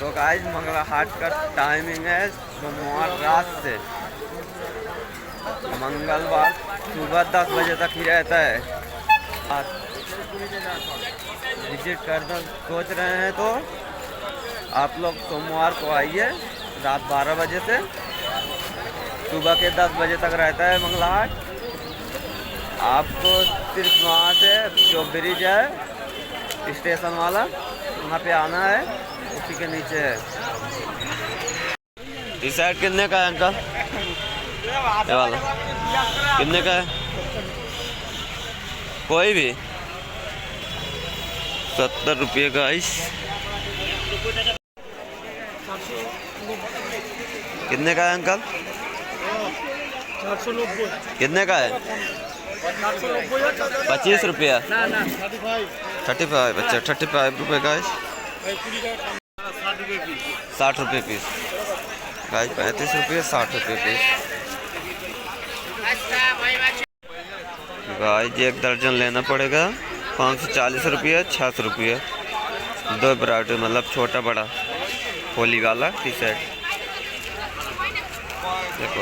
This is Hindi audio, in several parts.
तो गाइस मंगला हाट का टाइमिंग है सोमवार रात से मंगलवार सुबह 10 बजे तक ही रहता है। आप विजिट करना सोच रहे हैं तो आप लोग सोमवार को आइए। रात 12 बजे से सुबह के 10 बजे तक रहता है मंगला हाट। आपको सिर्फ वहाँ से जो ब्रिज है स्टेशन वाला वहाँ पे आना है, उसी के नीचे है। इस साइड कितने का है अंकल? ये वाला कितने का है? कोई भी 70 रुपये का। इस कितने का है अंकल? 490। कितने का है? 25 रुपया। 35। अच्छा 35 रुपये का। 60 रुपये पीस। गाइस 35 रुपये 60 रुपये पीस। गाइस एक दर्जन लेना पड़ेगा 540 रुपये 600 रुपये। 2 वैरायटी मतलब छोटा बड़ा होली वाला टी शर्ट देखो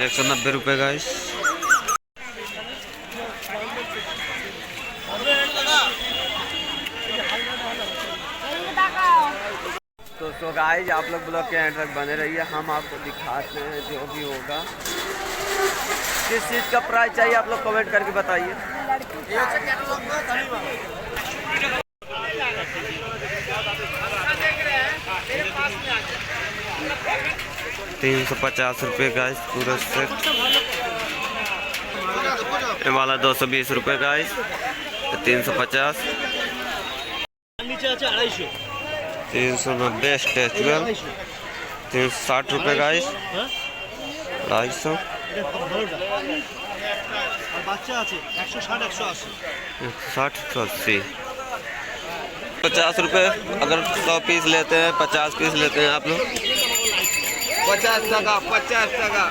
190 रुपये गाइस। तो गाइस आप लोग ब्लॉग के एंड तक बने रहिए, हम आपको दिखाते हैं जो भी होगा। किस चीज़ का प्राइस चाहिए आप लोग कमेंट करके बताइए। 350 रुपये गाइस पूरा सेट। ये वाला 220 रुपये गाइस। 350। 390 स्ट्रेचबल 360 रुपये गाइस। 250। 160 50 रुपये। अगर 100 पीस लेते हैं 50 पीस लेते हैं आप लोग 50 टका 50 टका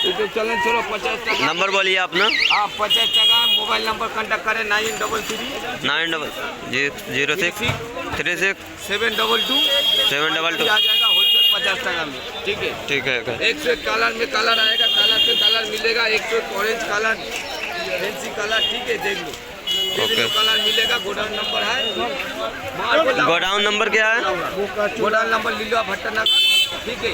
यूट्यूब चैनल छोड़ो 50 टका। नंबर बोलिए अपना। आप 50 टका मोबाइल नंबर कांटेक्ट करें 933 906 36 722 722। आ जाएगा होलसेल 50 टका में। ठीक है ठीक है। एक से कलर में कलर आएगा, कलर पे कलर मिलेगा। एक से ऑरेंज कलर फैंसी कलर। ठीक है देख लो ओके। कलर मिलेगा। गोडाउन नंबर है। गोडाउन नंबर क्या है? गोडाउन नंबर लीला भट्टनगर। ठीक है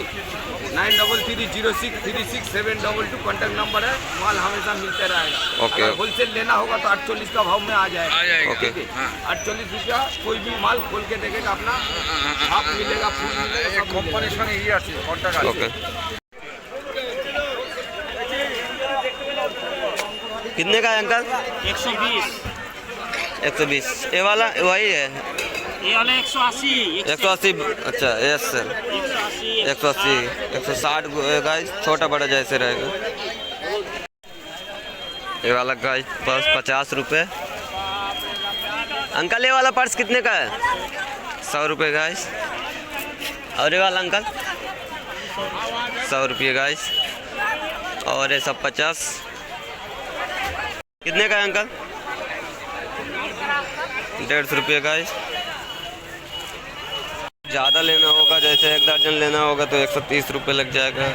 9330636722 कॉन्टैक्ट नंबर है। माल हमेशा मिलते रहेगा। ओके। अगर होलसेल लेना होगा तो 48 का भाव में आ जाएगा। ओके। ठीक है 48 रुपया कोई भी माल खोल के देखेगा अपना आप मिलेगा, फूल मिलेगा। कंपनी संगे ही আছে कॉन्टैक्ट আছে। ओके। कितने का है अंकल? 120। 120। ये वाला वही है? ये वाला 180। 180। अच्छा यस सर 180 160 गाइस छोटा बड़ा जैसे रहेगा। ये वाला गाइस बस 50 रुपये। अंकल ये वाला पर्स कितने का है? 100 रुपये गाइस। और ये वाला अंकल 100 रुपये गाइस। और ये सब 50। कितने का है अंकल? 150 रुपये गाइस। ज़्यादा लेना होगा जैसे एक दर्जन लेना होगा तो 130 रुपये लग जाएगा।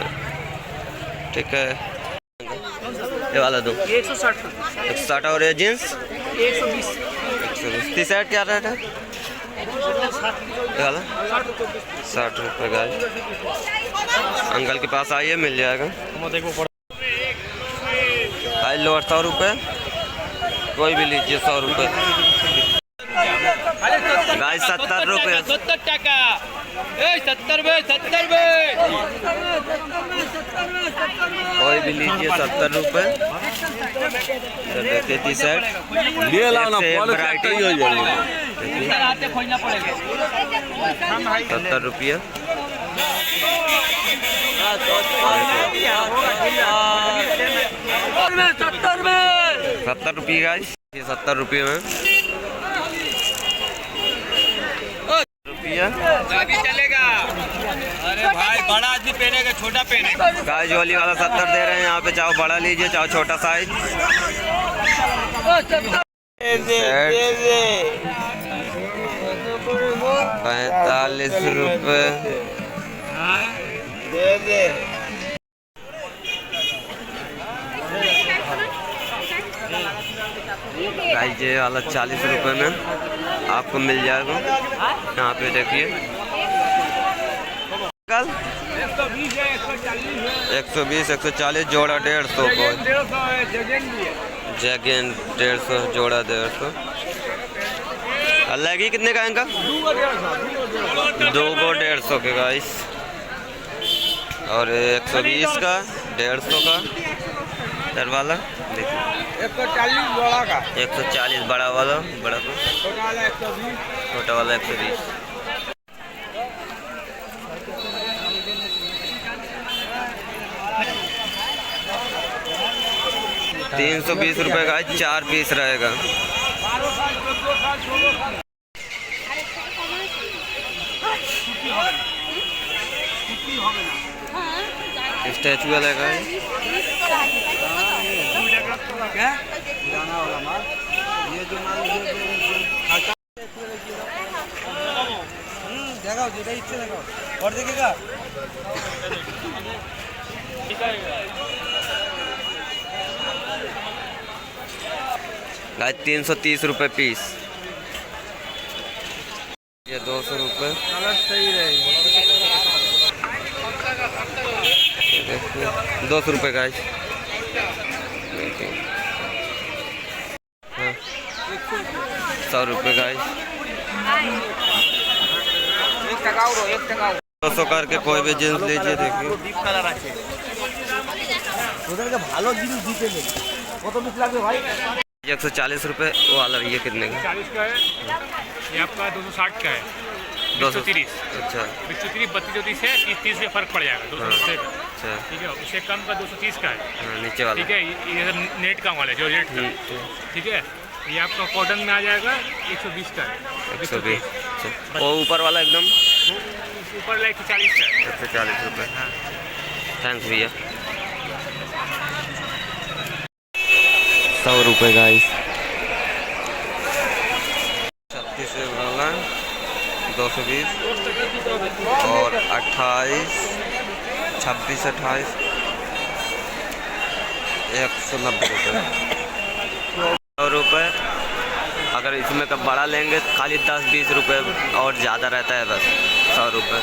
ठीक है। ये वाला दो 160। 160। और ये जीन्स 120। 120। टी शर्ट क्या रेट है? ये वाला 60 रुपये गाइस। अंकल के पास आइए मिल जाएगा। गाइस लोअर 100 रुपये। कोई भी लीजिए 100 रुपये। गाइस 70 रुपये। 70 टका 70 कोई भी लीजिए 70 रुपये। देखिए टी शर्ट ले लाओ ना वैरायटी हो जाएगी 70 रुपये। 70 रुपये गाइस। ये 70 रुपये में चलेगा। अरे भाई बड़ा आदमी पहनेगा छोटा पहनेगा। गाइस जोली वाला 70 दे रहे हैं यहाँ पे। चाहो बड़ा लीजिए चाहो छोटा साइज। 45 रुपये। गाइस ये वाला 40 रुपये में आपको मिल जाएगा। यहाँ पे देखिए कल 120 140 जोड़ा 150 को, जैगेन 150 जोड़ा 150। अलग ही कितने का है इनका? 2 को 150 के गाइस। और 120 का 150 का इधर वाला देखिए 140 बड़ा का, 140 बड़ा वाला, बड़ा को छोटा वाला 120, छोटा वाला 120। 320 रुपये का 4 पीस रहेगा। स्टैचू वाला का और देखिएगा गाइस 330 रुपये पीस। ये 200 रुपये। सही रहेगी। 200 रुपये गाइस। हाँ 100 रुपये गाइस। 200 करके कोई भी जींस लीजिए। देखिए ভালো জিনিস দিতে নেই। কত পিস লাগবে ভাই? 140 रुपये वो वाला। ये कितने का? 40 का है। ये आपका 260 का है। 230। अच्छा 230 32 है, 30 में फर्क पड़ जाएगा 280 का। अच्छा ठीक है, उससे कम का 230 का है। हाँ, नीचे वाला ठीक है, ये नेट का वाला है जो रेट का। ठीक है, ये आपका कॉटन में आ जाएगा 120 का है। 120। अच्छा वो ऊपर वाला एकदम ऊपर वाला 140 का है। 140 रुपये। हाँ थैंक्स भैया। 100 रुपये गाइस। 36 वाला 220 और 28 26 28 190 रुपये। 100 रुपये। अगर इसमें का बड़ा लेंगे खाली 10-20 रुपये और ज़्यादा रहता है बस। 100 रुपये।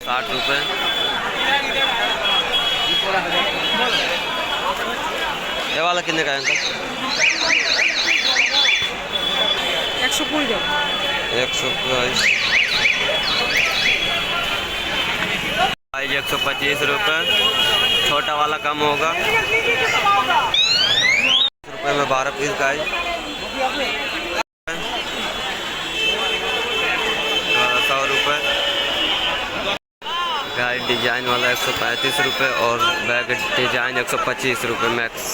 60 रुपये। ये वाला कितने का है इनका? 120 টাকা। 120। 125 रुपये। छोटा वाला कम होगा। रुपये में 12 पीस गाइस। 100 रुपये गाइस। डिजाइन वाला 135 रुपये और बैग डिजाइन 125 रुपये मैक्स।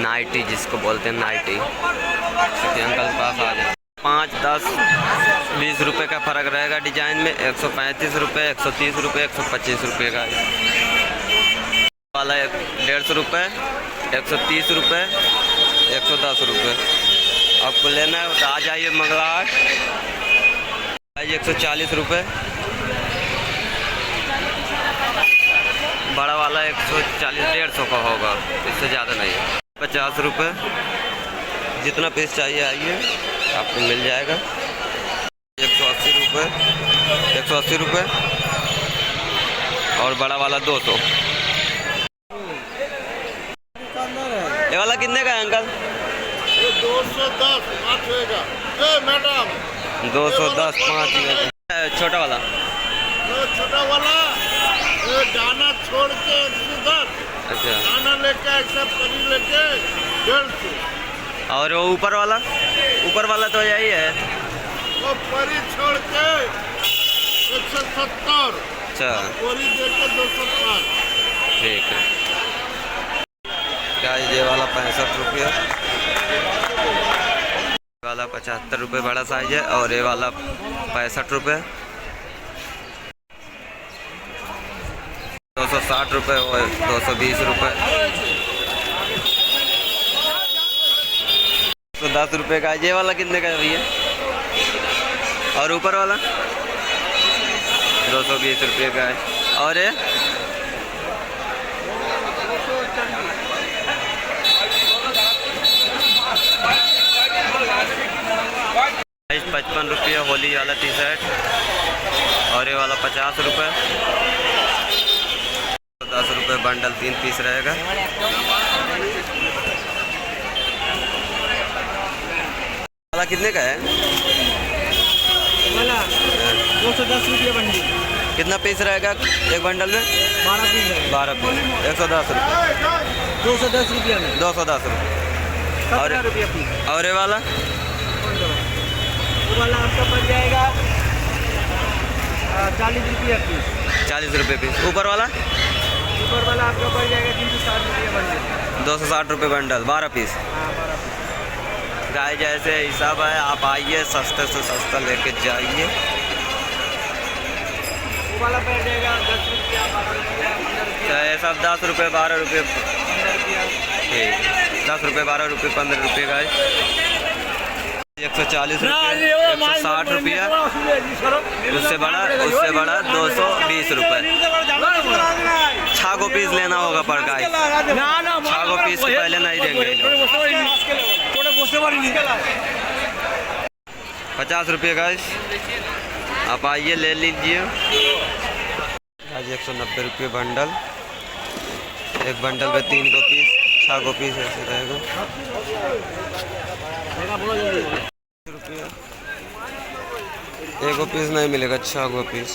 नाइटी जिसको बोलते हैं नाइटी। अंकल पास आ जाए। 5 10 20 रुपये का फ़र्क रहेगा डिजाइन में। 135 रुपये 130 रुपये 125 रुपये का वाला 150 रुपये 130 रुपये 110 रुपये। आपको लेना है तो आ जाइए मंगलाहाट। 140 रुपये। बड़ा वाला 140 150 का होगा, इससे ज़्यादा नहीं। 50 रुपये। जितना पीस चाहिए आइए आपको मिल जाएगा। 180 रुपये 180 रुपये और बड़ा वाला 200। ये वाला कितने का है अंकल? 210 5 होएगा। मैडम 210 5। छोटा वाला छोटा वाला दाना छोड़ के 110। अच्छा दाना लेके सब परी लेके 150। और वो ऊपर वाला तो यही है। वो परी छोड़ के 170। अच्छा परी देके 205। ठीक है। क्या ये वाला 65 रुपये वाला 75 रुपये बड़ा साइज है और ये वाला 65 रुपये। 260 रुपये और 220 रुपये। 110 रुपये का। ये वाला कितने का है भैया? और ऊपर वाला 220 रुपये का है। और ये 55 रुपये होली वाला टी शर्ट। और ये वाला 50 रुपये। 10 रुपये बंडल 3 पीस रहेगा। वाला कितने का है? वाला 210 रुपये बंडी। कितना पीस रहेगा एक बंडल में? 12 पीस है। 12 पीस 110 रुपये। 210 रुपये में 210 रुपये। 17 रुपये पीस। और ये वाला वो वाला आपका पड़ जाएगा 40 रुपये पीस। 40 रुपये पीस। ऊपर वाला आपका पड़ जाएगा 360 रुपये बंडल। 260 रुपये बंडल 12 पीस। हाँ 12 पीस। गाय जैसे हिसाब है, आप आइए सस्ते से सस्ता लेके जाइए। वो वाला पड़ जाएगा 10 रुपये 12 रुपये 15 रुपये। तो ये सब 10 रुपये 12 रुपये 15 रुपये। ठीक। 10 रुपये 12 रुपये 15 रुपये गाय। 140 रुपये 160 रुपया। उससे बड़ा 220 रुपये। छागो पीस लेना होगा पर गाय। छागो पीस से पहले नहीं देंगे। 50 रुपये गाय। आप आइए ले लीजिए। आज 190 रुपये बंडल। एक बंडल में 3 गो पीस, 6 गो पीस ऐसे रहेगा। रुपया एक गो पीस नहीं मिलेगा, 6 गो पीस।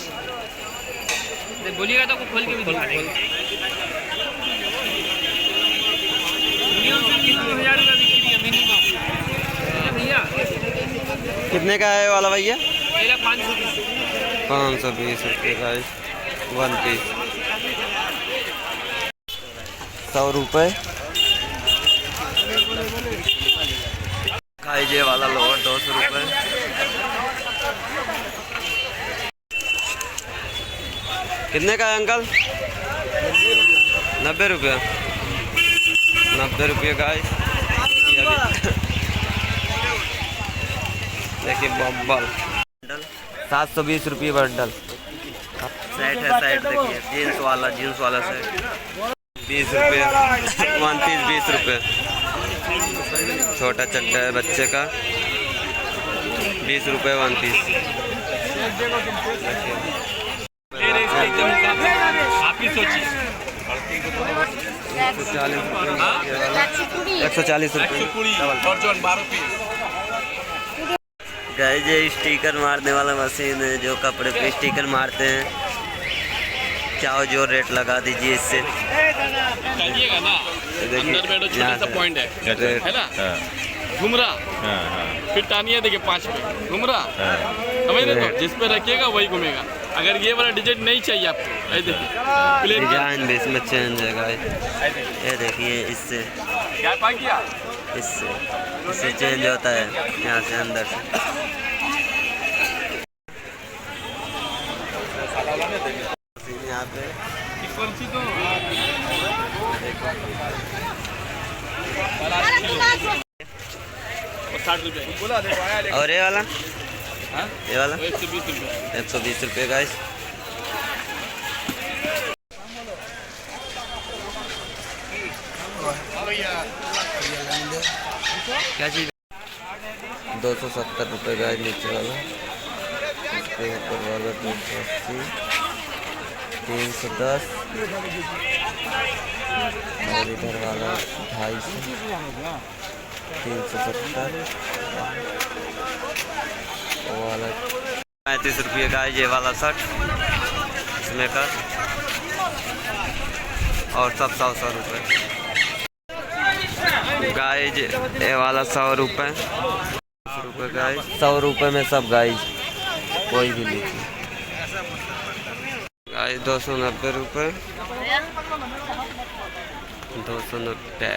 बोलिएगा तो खोल के भी दिखा देंगे। भैया कितने का है वाला भैया? 520 रुपये का 1 पीस। 100 रुपये। ये वाला लोअर 200 रुपये। कितने का है अंकल? 90 रुपये। 90 रुपये का है। देखिए बम्बल 720 रुपये बंडल। सेट है, सेट देखिए जीन्स वाला सेट 20 रुपये। 1 पीस 20 रुपये। छोटा चड्डा है बच्चे का 20 रुपये 1 पीस। 140 रुपये। गाइस ये स्टिकर मारने वाला मशीन है, जो कपड़े पे स्टिकर मारते हैं। चाहो जो रेट लगा दीजिए इससे। पॉइंट है ना? घुमरा फिर टानिया देखिए 5 पे घुमरा समझ रहे? तो जिस पे रखिएगा वही घूमेगा। अगर ये वाला डिजाइन नहीं चाहिए आपको, ये देखिए डिजाइन भी इसमें चेंज है गाइस। ये देखिए इससे इससे चेंज होता है यहाँ से अंदर से। यहाँ पे और ये वाला 120 रुपये गाइस। क्या चीज़? 270 रुपये गाइस नीचे वाला। इसके ऊपर वाला 280, 310 और इधर वाला 250, 370 वाला 35 रुपये का है। ये वाला शर्ट इसमें का और सब 100 रुपये गाइज। ये वाला 100 रुपये गाइज। 100 रुपये में सब गाइज, कोई भी लीजिए गाइज। 290 रुपये 290।